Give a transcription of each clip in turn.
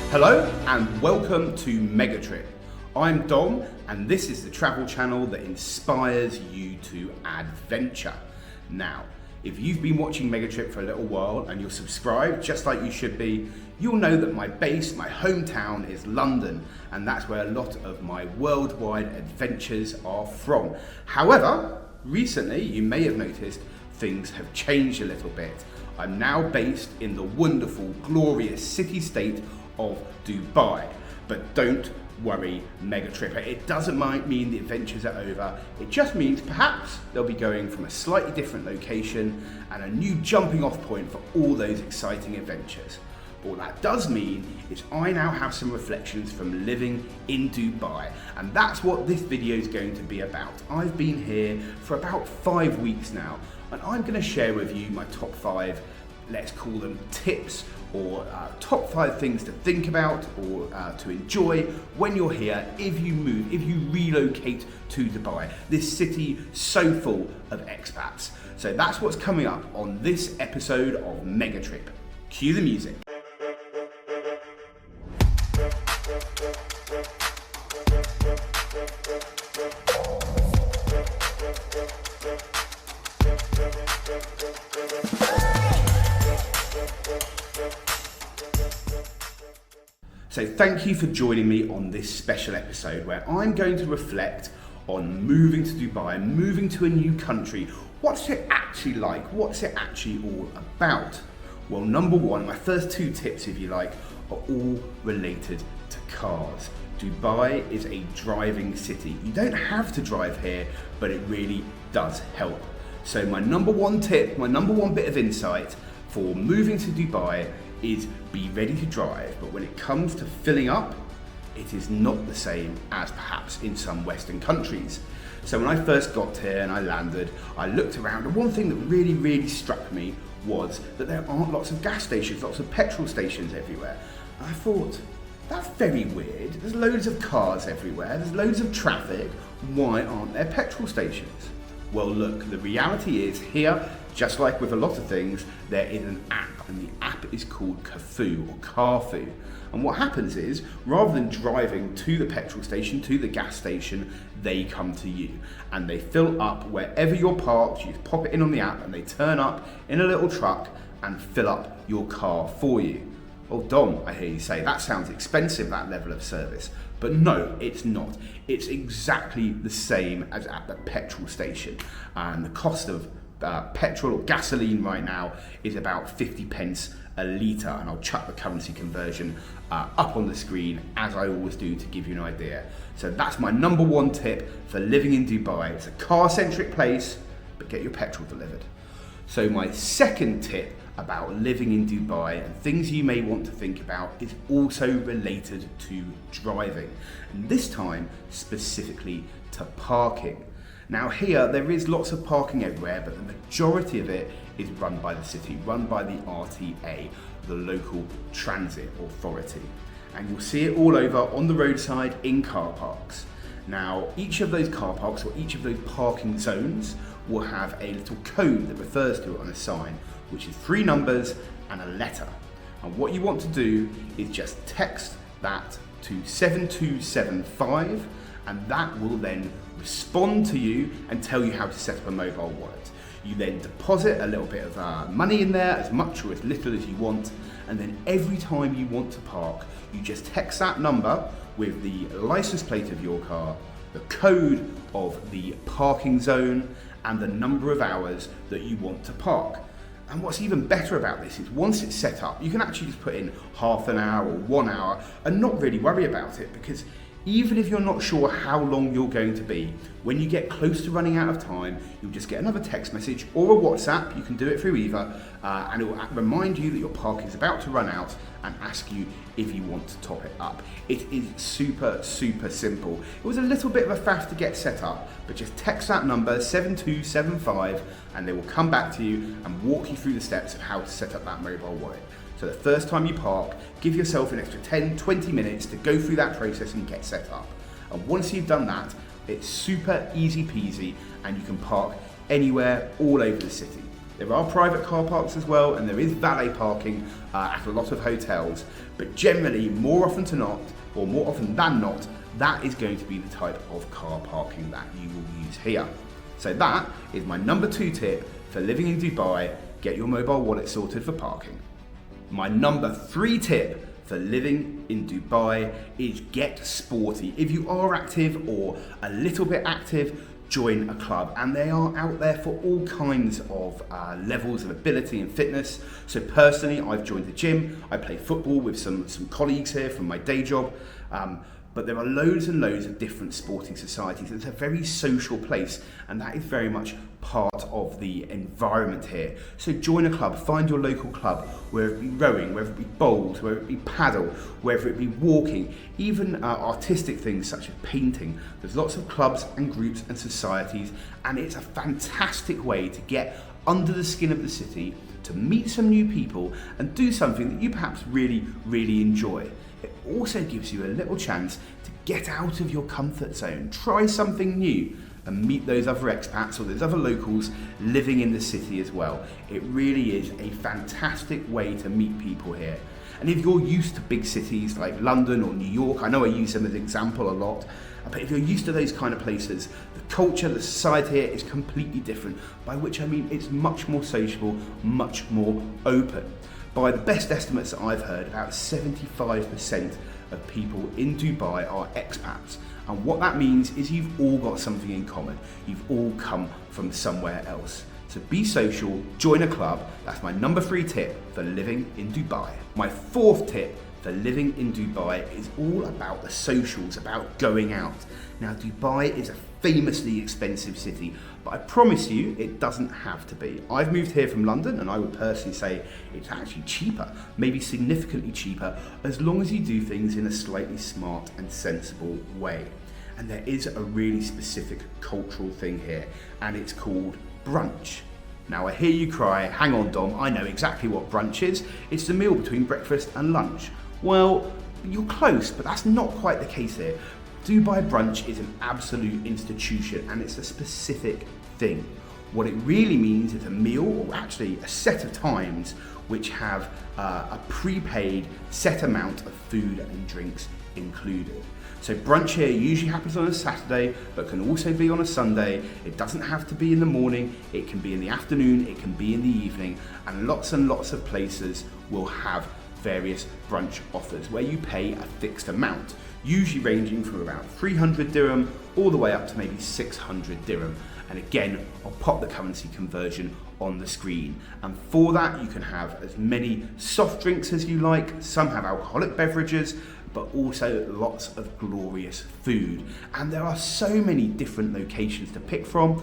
Hello and welcome to Megatrip. I'm Dom and this is the travel channel that inspires you to adventure. Now, if you've been watching Megatrip for a little while and you're subscribed just like you should be, you'll know that my base, my hometown is London, and that's where a lot of my worldwide adventures are from. However, recently you may have noticed things have changed a little bit. I'm now based in the wonderful, glorious city-state of Dubai. But don't worry, Megatripper, it doesn't mean the adventures are over. It just means perhaps they'll be going from a slightly different location and a new jumping off point for all those exciting adventures. But what that does mean is I now have some reflections from living in Dubai, and that's what this video is going to be about. I've been here for about 5 weeks now, and I'm going to share with you my top 5, let's call them tips, or top 5 things to think about or to enjoy when you're here, if you move, if you relocate to Dubai, this city so full of expats. So that's what's coming up on this episode of Megatrip. Cue the music. So thank you for joining me on this special episode where I'm going to reflect on moving to Dubai, moving to a new country. What's it actually like? What's it actually all about? Well, number one, my first 2 tips, if you like, are all related to cars. Dubai is a driving city. You don't have to drive here, but it really does help. So my number 1 tip, my number 1 bit of insight for moving to Dubai is be ready to drive, but when it comes to filling up, it is not the same as perhaps in some Western countries. So when I first got here and I landed, I looked around, and one thing that really struck me was that there aren't lots of gas stations, lots of petrol stations everywhere. And I thought, that's very weird. There's loads of cars everywhere, there's loads of traffic, why aren't there petrol stations? Well look, the reality is here, just like with a lot of things, there is an app, and the app is called Carfu or Carfu. And what happens is, rather than driving to the petrol station, to the gas station, they come to you and they fill up wherever you're parked. You pop it in on the app and they turn up in a little truck and fill up your car for you. Oh Dom, I hear you say, that sounds expensive, that level of service. But no, it's not. It's exactly the same as at the petrol station. And the cost of petrol or gasoline right now is about 50 pence a litre, and I'll chuck the currency conversion up on the screen as I always do to give you an idea. So that's my number 1 tip for living in Dubai. It's a car-centric place, but get your petrol delivered. So my second tip about living in Dubai and things you may want to think about is also related to driving, and this time specifically to parking. Now here, there is lots of parking everywhere, but the majority of it is run by the city, run by the RTA, the local transit authority. And you'll see it all over on the roadside in car parks. Now, each of those car parks or each of those parking zones will have a little code that refers to it on a sign, which is 3 numbers and a letter. And what you want to do is just text that to 7275, and that will then respond to you and tell you how to set up a mobile wallet. You then deposit a little bit of money in there, as much or as little as you want, and then every time you want to park, you just text that number with the license plate of your car, the code of the parking zone, and the number of hours that you want to park. And what's even better about this is once it's set up, you can actually just put in half an hour or 1 hour and not really worry about it, because even if you're not sure how long you're going to be, when you get close to running out of time, you'll just get another text message or a WhatsApp, you can do it through either, and it will remind you that your park is about to run out and ask you if you want to top it up. It is super simple. It was a little bit of a faff to get set up, but just text that number 7275 and they will come back to you and walk you through the steps of how to set up that mobile wallet. So the first time you park, give yourself an extra 10-20 minutes to go through that process and get set up. And once you've done that, it's super easy peasy and you can park anywhere all over the city. There are private car parks as well, and there is valet parking at a lot of hotels, but generally, more often than not, that is going to be the type of car parking that you will use here. So that is my number 2 tip for living in Dubai: get your mobile wallet sorted for parking. My number 3 tip for living in Dubai is get sporty. If you are active or a little bit active, join a club, and they are out there for all kinds of levels of ability and fitness. So personally, I've joined the gym. I play football with some colleagues here from my day job. But there are loads and loads of different sporting societies. It's a very social place, and that is very much part of the environment here. So join a club, find your local club, whether it be rowing, whether it be bowls, whether it be paddle, whether it be walking, even artistic things such as painting. There's lots of clubs and groups and societies, and it's a fantastic way to get under the skin of the city, to meet some new people and do something that you perhaps really, really enjoy. It also gives you a little chance to get out of your comfort zone, try something new, and meet those other expats or those other locals living in the city as well. It really is a fantastic way to meet people here. And if you're used to big cities like London or New York, I know I use them as an example a lot, but if you're used to those kind of places, the culture, the society here is completely different, by which I mean it's much more sociable, much more open. By the best estimates that I've heard, about 75% of people in Dubai are expats. And what that means is you've all got something in common. You've all come from somewhere else. So be social, join a club. That's my number 3 tip for living in Dubai. My 4th tip for living in Dubai is all about the socials, about going out. Now, Dubai is a famously expensive city, but I promise you it doesn't have to be. I've moved here from London, and I would personally say it's actually cheaper, maybe significantly cheaper, as long as you do things in a slightly smart and sensible way. And there is a really specific cultural thing here, and it's called brunch. Now I hear you cry, hang on Dom, I know exactly what brunch is. It's the meal between breakfast and lunch. Well, you're close, but that's not quite the case here. Dubai brunch is an absolute institution, and it's a specific thing. What it really means is a meal, or actually a set of times, which have a prepaid set amount of food and drinks included. So brunch here usually happens on a Saturday, but can also be on a Sunday. It doesn't have to be in the morning, it can be in the afternoon, it can be in the evening, and lots of places will have various brunch offers where you pay a fixed amount, usually ranging from about 300 dirham all the way up to maybe 600 dirham. And again, I'll pop the currency conversion on the screen. And for that, you can have as many soft drinks as you like. Some have alcoholic beverages, but also lots of glorious food. And there are so many different locations to pick from.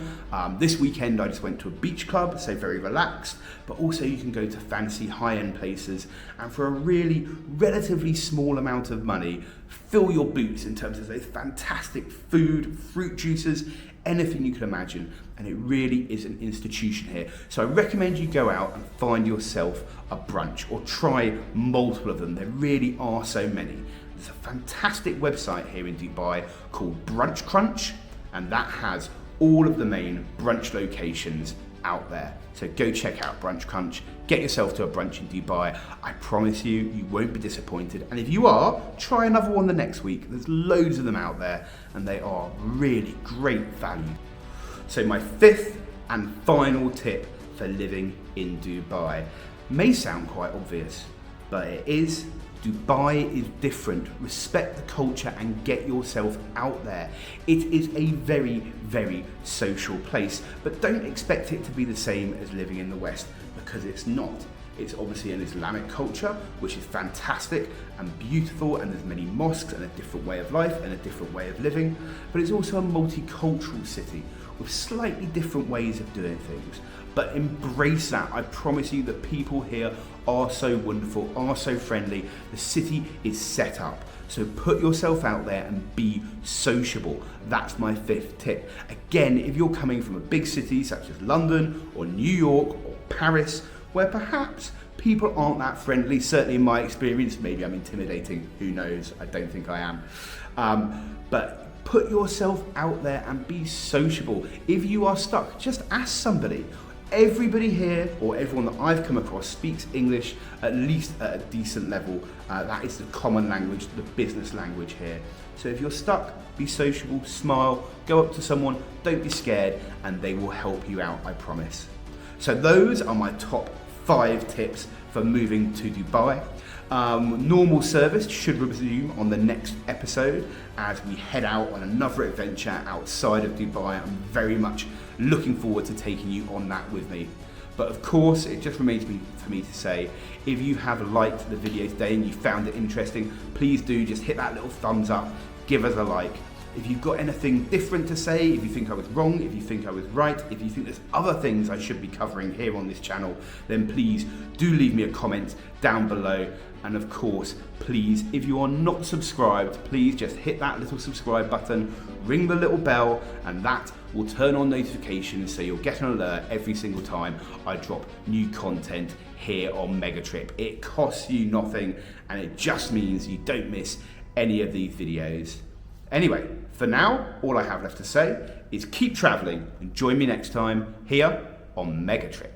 This weekend, I just went to a beach club, so very relaxed, but also you can go to fancy high-end places, and for a really relatively small amount of money, fill your boots in terms of those fantastic food, fruit juices, anything you can imagine, and it really is an institution here. So I recommend you go out and find yourself a brunch, or try multiple of them. There really are so many. There's a fantastic website here in Dubai called Brunch Crunch, and that has all of the main brunch locations out there. So go check out Brunch Crunch, get yourself to a brunch in Dubai. I promise you, you won't be disappointed. And if you are, try another one the next week. There's loads of them out there, and they are really great value. So my 5th and final tip for living in Dubai may sound quite obvious, but it is. Dubai is different. Respect the culture and get yourself out there. It is a very, very social place, but don't expect it to be the same as living in the West, because it's not. It's obviously an Islamic culture, which is fantastic and beautiful, and there's many mosques and a different way of life and a different way of living, but it's also a multicultural city with slightly different ways of doing things. But embrace that. I promise you that people here are so wonderful, are so friendly. The city is set up. So put yourself out there and be sociable. That's my 5th tip. Again, if you're coming from a big city such as London or New York or Paris, where perhaps people aren't that friendly, certainly in my experience, maybe I'm intimidating, who knows, I don't think I am. But put yourself out there and be sociable. If you are stuck, just ask somebody. everybody here, or everyone that I've come across, speaks English at least at a decent level. That is the common language, the business language here. So if you're stuck, be sociable, smile, go up to someone, don't be scared, and they will help you out, I promise. So those are my top 5 tips for moving to Dubai. Normal service should resume on the next episode as we head out on another adventure outside of Dubai. I'm very much looking forward to taking you on that with me. But of course, it just remains for me to say, if you have liked the video today and you found it interesting, please do just hit that little thumbs up, give us a like. If you've got anything different to say, if you think I was wrong, if you think I was right, if you think there's other things I should be covering here on this channel, then please do leave me a comment down below. And of course, please, if you are not subscribed, please just hit that little subscribe button, ring the little bell, and that will turn on notifications so you'll get an alert every single time I drop new content here on Megatrip. It costs you nothing, and it just means you don't miss any of these videos. Anyway, for now, all I have left to say is keep traveling and join me next time here on Megatrip.